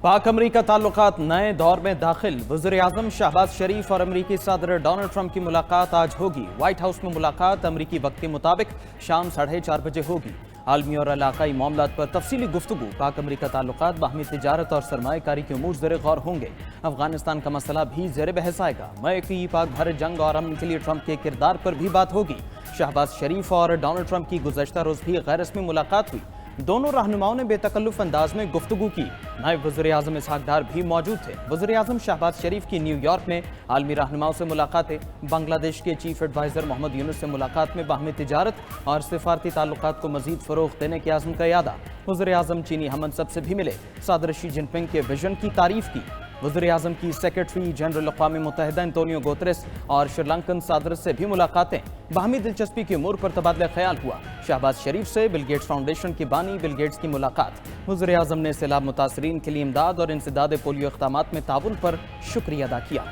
पाक अमरीका ताल्लुकात नए दौर में दाखिल। वज़ीर-ए-आज़म शहबाज शरीफ और अमरीकी सदर डोनाल्ड ट्रंप की मुलाकात आज होगी। व्हाइट हाउस में मुलाकात अमरीकी वक्त के मुताबिक शाम 4:30 बजे होगी। आलमी और इलाकाई मामलात पर तफसीली गुफ्तगू। पाक अमरीका ताल्लुकात बाहमी तिजारत और सरमायाकारी के उमूर ज़ेर गौर होंगे। अफगानिस्तान का मसला भी ज़ेर बहस आएगा। मई की पाक भारत जंग और अमन के लिए ट्रंप के किरदार पर भी बात होगी। शहबाज शरीफ और डोनाल्ड ट्रंप की गुज़श्ता रोज़ भी गैर रस्मी मुलाकात हुई। दोनों रहनुमाओं ने बेतकल्लुफ़ अंदाज में गुफ्तगू की। नायब वज़ीर-ए-आज़म इसहाक डार भी मौजूद थे। वज़ीर-ए-आज़म शहबाज शरीफ की न्यूयॉर्क में आलमी रहनुमाओं से मुलाकातें। बांग्लादेश के चीफ एडवाइज़र मोहम्मद यूनुस से मुलाकात में बाहमी तिजारत और सिफारती ताल्लुकात को मज़ीद फ़रोग़ देने के आज़म का यादा। वज़ीर-ए-आज़म चीनी हममनसब से भी मिले। सदर शी जिनपिंग के विजन की तारीफ़ की। वज़ीर-ए-आज़म की सेक्रेटरी जनरल अक़वाम मुत्तहिदा एंटोनियो गुतेरेस और श्रीलंकन सदर से भी मुलाकातें। बाहमी दिलचस्पी के उमूर पर तबादला ख्याल हुआ। शहबाज शरीफ से बिल गेट्स फाउंडेशन के बानी बिल गेट्स की मुलाकात। वज़ीर-ए-आज़म ने सैलाब मुतासरीन के लिए इमदाद और इंसदाद पोलियो इक़दामात में ताउन पर शुक्रिया अदा किया।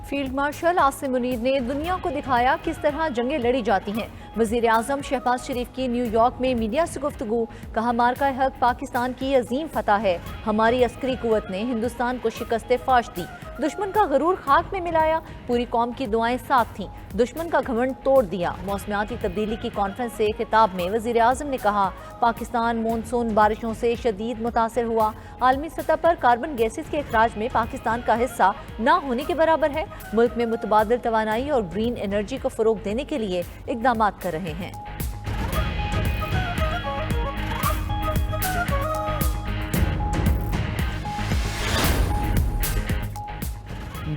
फील्ड मार्शल आसिम मुनीर ने दुनिया को दिखाया किस तरह जंगें लड़ी जाती हैं। वज़ीर आज़म शहबाज शरीफ की न्यूयॉर्क में मीडिया से गुफ्तगू। कहा, मार्का हक पाकिस्तान की अजीम फतह है। हमारी अस्करी कुव्वत ने हिंदुस्तान को शिकस्त फाश दी। दुश्मन का गरूर खाक में मिलाया। पूरी कौम की दुआएं साथ थीं। दुश्मन का घमंड तोड़ दिया। मौसमियाती तब्दीली की कॉन्फ्रेंस से खिताब में वज़ीर आज़म ने कहा, पाकिस्तान मानसून बारिशों से शदीद मुतासर हुआ। आलमी सतह पर कार्बन गैसेस के अखराज में पाकिस्तान का हिस्सा ना होने के बराबर है। मुल्क में मुतबादिल तवानाई और ग्रीन एनर्जी को फ़रोग़ देने के लिए इक़दाम कर रहे हैं।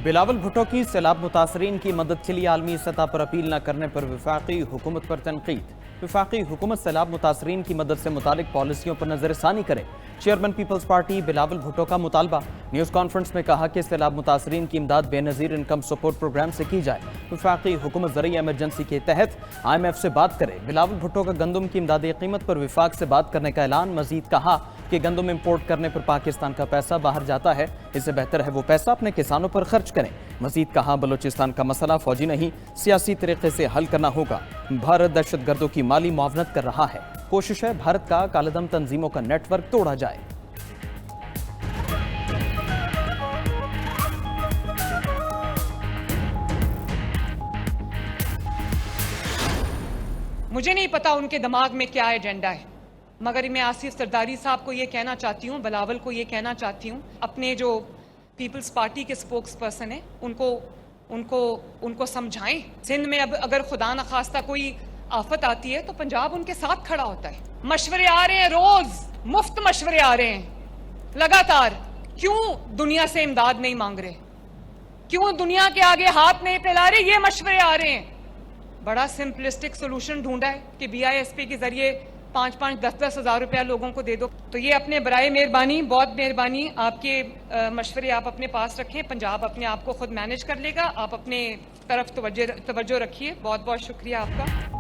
बिलावल भुट्टो की सैलाब मुतासरीन की मदद के लिए आलमी सतह पर अपील न करने पर वफाकी हुकूमत पर तनकीद। वफाकी हुकूमत सैलाब मुतासरीन की मदद से मुतालिक पॉलिसियों पर नजरसानी करे। चेयरमैन पीपल्स पार्टी बिलावल भुट्टो का मुतालबा। न्यूज़ कॉन्फ्रेंस में कहा कि सैलाब मुतासरीन की इमदाद बेनज़ीर इनकम सपोर्ट प्रोग्राम से की जाए। वफाकी हुकूमत ज़रिए एमरजेंसी के तहत IMF से बात करे। बिलावल भुट्टो का गंदम की इमदादी कीमत पर विफाक से बात करने का ऐलान। मजीद कहा कि गंदम इम्पोर्ट करने पर पाकिस्तान का पैसा बाहर जाता है, इससे बेहतर है वो पैसा अपने किसानों पर खर्च करें। मजीद कहा, बलूचिस्तान का मसला फौजी नहीं सियासी तरीके से हल करना होगा। भारत दहशत गर्दों की माली मुआवनत कर रहा है। कोशिश है भारत का कालेदम तंजीमों का नेटवर्क तोड़ा जाए। मुझे नहीं पता उनके दिमाग में क्या एजेंडा है, मगर मैं आसिफ सरदारी साहब को ये कहना चाहती हूँ, बिलावल को ये कहना चाहती हूँ, अपने जो पीपल्स पार्टी के स्पोक्स पर्सन है उनको समझाएं। सिंध में अब अगर खुदा न खास्ता कोई आफत आती है तो पंजाब उनके साथ खड़ा होता है। मशवरे आ रहे हैं, रोज मुफ्त मशवरे आ रहे हैं लगातार। क्यों दुनिया से इमदाद नहीं मांग रहे? क्यों दुनिया के आगे हाथ नहीं फैला रहे? ये मशवरे आ रहे हैं। बड़ा सिंपलिस्टिक सोल्यूशन ढूंढा है कि BISP के जरिए 5-5, 10-10 हज़ार रुपया लोगों को दे दो। तो ये अपने बराए मेहरबानी, बहुत मेहरबानी, आपके मशवरे आप अपने पास रखें। पंजाब अपने आप को खुद मैनेज कर लेगा। आप अपने तरफ तवज्जो रखिए। बहुत बहुत शुक्रिया आपका।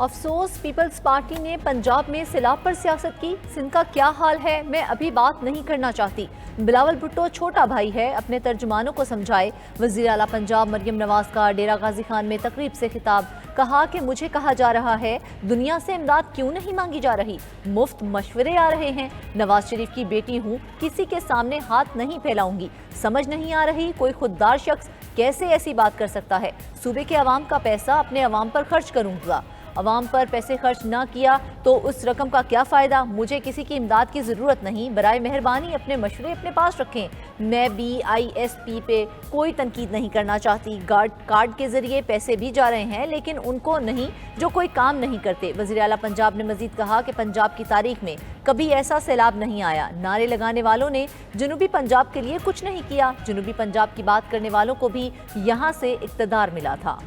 अफसोस, पीपल्स पार्टी ने पंजाब में सैलाब पर सियासत की। सिंध का क्या हाल है मैं अभी बात नहीं करना चाहती। बिलावल भुट्टो छोटा भाई है, अपने तर्जुमानों को समझाए। वज़ीर आला पंजाब मरियम नवाज का डेरा गाजी खान में तकरीब से खिताब। कहा कि मुझे कहा जा रहा है दुनिया से इमदाद क्यों नहीं मांगी जा रही, मुफ्त मशवरे आ रहे हैं। नवाज शरीफ की बेटी हूँ, किसी के सामने हाथ नहीं फैलाऊंगी। समझ नहीं आ रही कोई खुददार शख्स कैसे ऐसी बात कर सकता है। सूबे के अवाम का पैसा अपने अवाम पर खर्च करूंगा। अवाम पर पैसे खर्च ना किया तो उस रकम का क्या फ़ायदा। मुझे किसी की इमदाद की ज़रूरत नहीं। बराए मेहरबानी अपने मशवरे अपने पास रखें। मैं BISP पे कोई तनकीद नहीं करना चाहती। कार्ड के ज़रिए पैसे भी जा रहे हैं, लेकिन उनको नहीं जो कोई काम नहीं करते। वज़ीर आला पंजाब ने मज़ीद कहा कि पंजाब की तारीख में कभी ऐसा सैलाब नहीं आया। नारे लगाने वालों ने जनूबी पंजाब के लिए कुछ नहीं किया। जनूबी पंजाब की बात करने वालों को भी यहाँ से इक़्तिदार मिला था।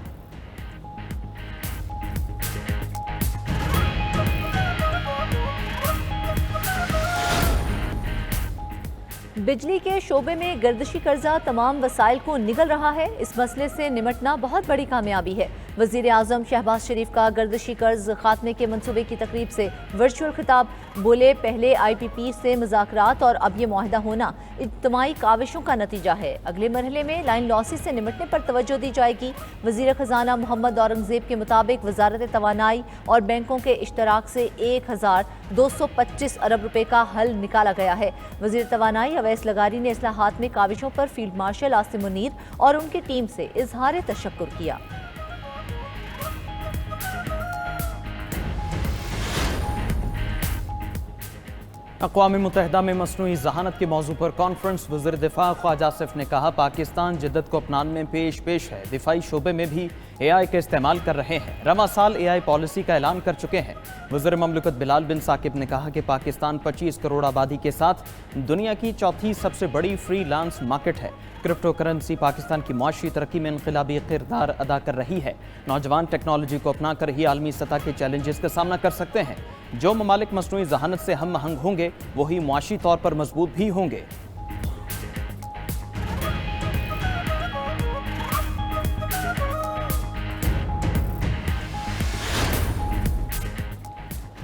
बिजली के शोबे में गर्दिशी कर्जा तमाम वसाइल को निगल रहा है। इस मसले से निमटना बहुत बड़ी कामयाबी है। वज़ीर आज़म शहबाज शरीफ का गर्दशी कर्ज खात्मे के मंसूबे की तकरीब से वर्चुअल खिताब। बोले, पहले IPP से मुज़ाकरात और अब ये मुआहदा होना इज्तिमाई काविशों का नतीजा है। अगले मरहले में लाइन लॉसेस से निमटने पर तवज्जो दी जाएगी। वज़ीर ख़जाना मोहम्मद औरंगज़ेब के मुताबिक वज़ारत तवानाई और बैंकों के इश्तराक से 1225 अरब रुपए का हल निकाला गया है। वज़ीर तवानाई अवैस लगारी ने इस्लाहात में काविशों पर फील्ड मार्शल आसिम मुनीर और उनकी टीम से इजहार तशक्कुर किया। अक़वाम मुत्तहिदा में मसनूई ज़हानत के मौजू पर कॉन्फ्रेंस। वज़ीर दिफा ख्वाजा आसिफ ने कहा, पाकिस्तान जिद्दत को अपनाने में पेश है। दिफाई शोबे में भी AI का इस्तेमाल कर रहे हैं। रवा साल AI पॉलिसी का ऐलान कर चुके हैं। वज़ीर ममलकत बिलाल बिन साकिब ने कहा कि पाकिस्तान 25 करोड़ आबादी के साथ दुनिया की चौथी सबसे बड़ी फ्रीलांस मार्केट है। क्रिप्टो करेंसी पाकिस्तान की मुआशी तरक्की में इनकलाबी किरदार अदा कर रही है। नौजवान टेक्नोलॉजी को अपना कर ही आलमी सतह के चैलेंजेस का सामना कर सकते हैं। जो ममालिक मसनूई ज़हानत से हम महंग होंगे वही मुआशी तौर पर मजबूत भी होंगे।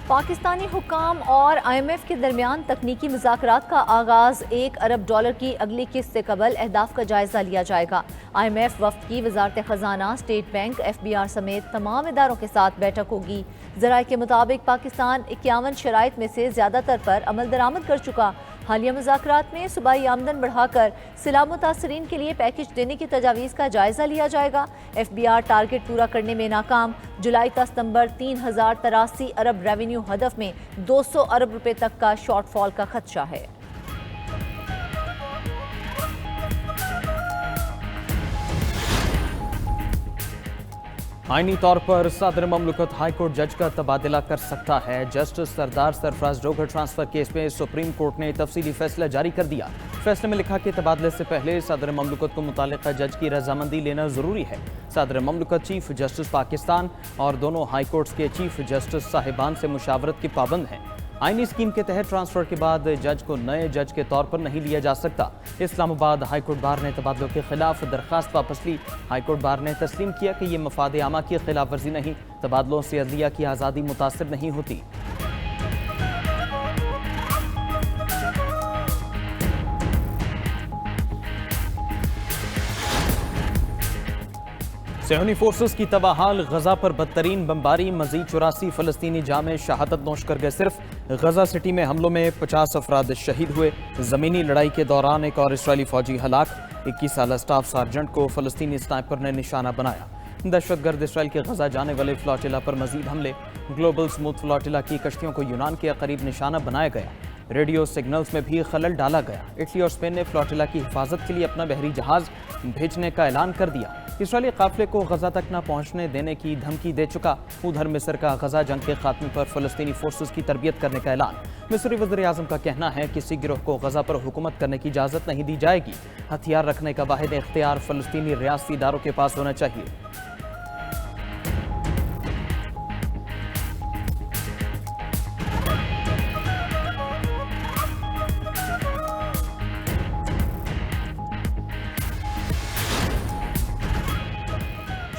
पाकिस्तानी हुक्काम और IMF के दरमियान तकनीकी मुज़ाकरात का आगाज़। $1 अरब की अगली किस्त से कबल अहदाफ का जायज़ा लिया जाएगा। IMF वफ़द की वज़ारत ख़जाना, स्टेट बैंक, FBR समेत तमाम इदारों के साथ बैठक होगी। ज़राए के मुताबिक पाकिस्तान 51 शराइत में से ज़्यादातर पर अमल दरामद कर चुका। हालिया मुज़ाकरात में सूबाई आमदन बढ़ाकर सिला मुतासरीन के लिए पैकेज देने की तजावीज़ का जायज़ा लिया जाएगा। FBR टारगेट पूरा करने में नाकाम। जुलाई का सितंबर 3083 अरब रेवेन्यू हदफ में 200 अरब रुपए तक का शॉर्टफॉल का खदशा है। आईनी तौर पर सदर ममलकत हाईकोर्ट जज का तबादला कर सकता है। जस्टिस सरदार सरफराज डोगर ट्रांसफर केस में सुप्रीम कोर्ट ने तफसीली फैसला जारी कर दिया। फैसले में लिखा कि तबादले से पहले सदर ममलकत को मुतालिका जज की रजामंदी लेना जरूरी है। सदर ममलकत चीफ जस्टिस पाकिस्तान और दोनों हाई कोर्ट्स के चीफ जस्टिस साहिबान से मुशावरत के पाबंद हैं। आईनी स्कीम के तहत ट्रांसफर के बाद जज को नए जज के तौर पर नहीं लिया जा सकता। इस्लामाबाद हाईकोर्ट बार ने तबादलों के खिलाफ दरखास्त वापस ली। हाईकोर्ट बार ने तस्लीम किया कि ये मफाद आमा की खिलाफ वर्जी नहीं, तबादलों से अदलिया की आज़ादी मुतासिर नहीं होती। सेहूनी फोर्सेस की तबाहाल गजा पर बदतरीन बमबारी। मजीद 84 फलस्तीनी जामे शहादत नोश कर गए। सिर्फ गजा सिटी में हमलों में 50 अफराद शहीद हुए। ज़मीनी लड़ाई के दौरान एक और इसराइली फौजी हलाक। 21 साल स्टाफ सार्जेंट को फलस्तीनी स्नाइपर ने निशाना बनाया। दहशतगर्द इसराइल के गजा जाने वाले फ्लोटिला पर मजीद हमले। ग्लोबल स्मूथ फ्लोटिला की कश्तियों को यूनान के करीब निशाना बनाया गया। रेडियो सिग्नल्स में भी खलल डाला गया। इटली और स्पेन ने फ्लोटिला की हिफाजत के लिए अपना बहरी जहाज भेजने का ऐलान कर दिया। इसराइली काफिले को गजा तक न पहुंचने देने की धमकी दे चुका। उधर मिस्र का गजा जंग के खात्मे पर फलस्तीनी फोर्सेस की तरबियत करने का ऐलान। मिस्री वज़ीर आज़म का कहना है कि किसी गिरोह को गजा पर हुकूमत करने की इजाज़त नहीं दी जाएगी। हथियार रखने का वाहिद इख्तियार फलस्तीनी रियासती इदारों के पास होना चाहिए।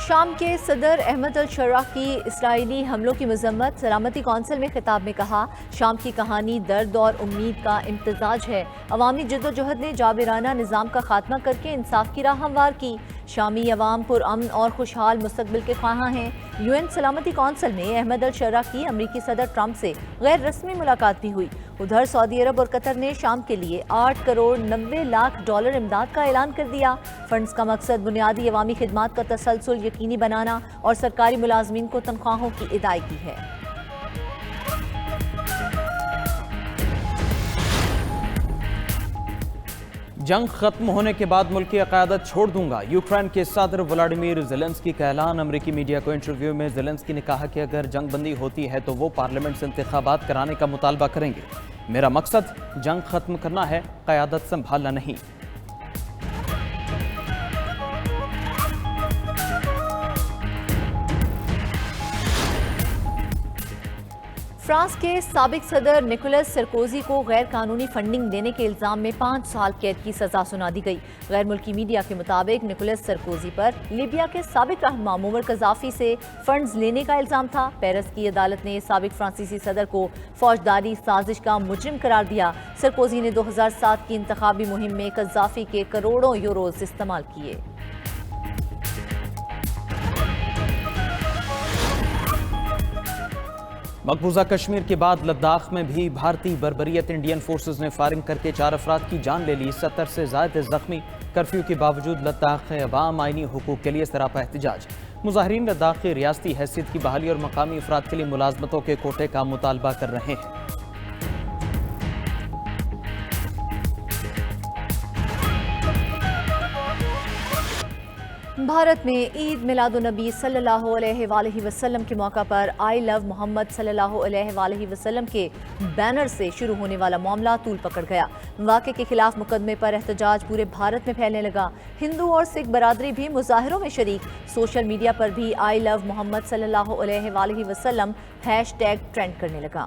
शाम के सदर अहमद अल-शर्रा की इसराइली हमलों की मजम्मत। सलामती कौंसिल में खिताब में कहा, शाम की कहानी दर्द और उम्मीद का इम्तजाज है। अवामी जद्दोजहद ने जाबिराना निज़ाम का खात्मा करके इंसाफ की राह हमवार की। शामी अवाम पुरअमन और खुशहाल मुस्तकबिल के ख्वाहां हैं। UN सलामती कौंसिल में अहमद अल-शर्रा की अमरीकी सदर ट्रंप से गैर रस्मी मुलाकात भी हुई। उधर सऊदी अरब और कतर ने शाम के लिए $8 करोड़ 90 लाख इमदाद का ऐलान कर दिया। फंड्स का मकसद बुनियादी अवामी खिदमात का तसलसल यकीनी बनाना और सरकारी मुलाजमीन को तनख्वाहों की अदायगी है। जंग खत्म होने के बाद मुल्क की क़यादत छोड़ दूंगा, यूक्रेन के सदर व्लादिमीर ज़ेलेंस्की का ऐलान। अमरीकी मीडिया को इंटरव्यू में ज़ेलेंस्की ने कहा कि अगर जंग बंदी होती है तो वो पार्लियामेंट से इंतखाबात कराने का मुतालबा करेंगे। मेरा मकसद जंग खत्म करना है, क़यादत संभालना नहीं। فرانس کے سابق صدر نکولس سرکوزی کو غیر قانونی فنڈنگ دینے کے الزام میں 5 سال قید کی سزا سنا دی گئی۔ غیر ملکی میڈیا کے مطابق نکولس سرکوزی پر لیبیا کے سابق رہنما معمر قذافی سے فنڈز لینے کا الزام تھا۔ پیرس کی عدالت نے سابق فرانسیسی صدر کو فوجداری سازش کا مجرم قرار دیا۔ سرکوزی نے 2007 کی انتخابی مہم میں قذافی کے کروڑوں یوروز استعمال کیے۔ مقبوضہ کشمیر کے بعد لداخ میں بھی بھارتی بربریت انڈین فورسز نے فائرنگ کر کے 4 افراد کی جان لے لی، 70 سے زائد زخمی۔ کرفیو کے باوجود لداخ عوام آئینی حقوق کے لیے سراپا احتجاج۔ مظاہرین لداخ کی ریاستی حیثیت کی بحالی اور مقامی افراد کے لیے ملازمتوں کے کوٹے کا مطالبہ کر رہے ہیں۔ بھارت میں عید میلاد النبی صلی اللہ علیہ وآلہ وسلم کے موقع پر آئی لو محمد صلی اللہ علیہ وآلہ وسلم کے بینر سے شروع ہونے والا معاملہ طول پکڑ گیا۔ واقعے کے خلاف مقدمے پر احتجاج پورے بھارت میں پھیلنے لگا۔ ہندو اور سکھ برادری بھی مظاہروں میں شریک۔ سوشل میڈیا پر بھی آئی لو محمد صلی اللہ علیہ وآلہ وسلم ہیش ٹیگ ٹرینڈ کرنے لگا۔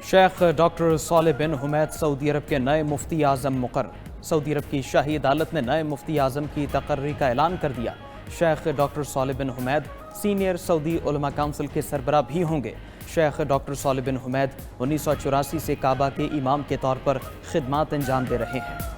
شیخ ڈاکٹر صالح بن حمید سعودی عرب کے نئے مفتی اعظم مقرر۔ سعودی عرب کی شاہی عدالت نے نئے مفتی اعظم کی تقرری کا اعلان کر دیا۔ شیخ ڈاکٹر صالح بن حمید سینئر سعودی علماء کونسل کے سربراہ بھی ہوں گے۔ شیخ ڈاکٹر صالح بن حمید 1984 سے کعبہ کے امام کے طور پر خدمات انجام دے رہے ہیں۔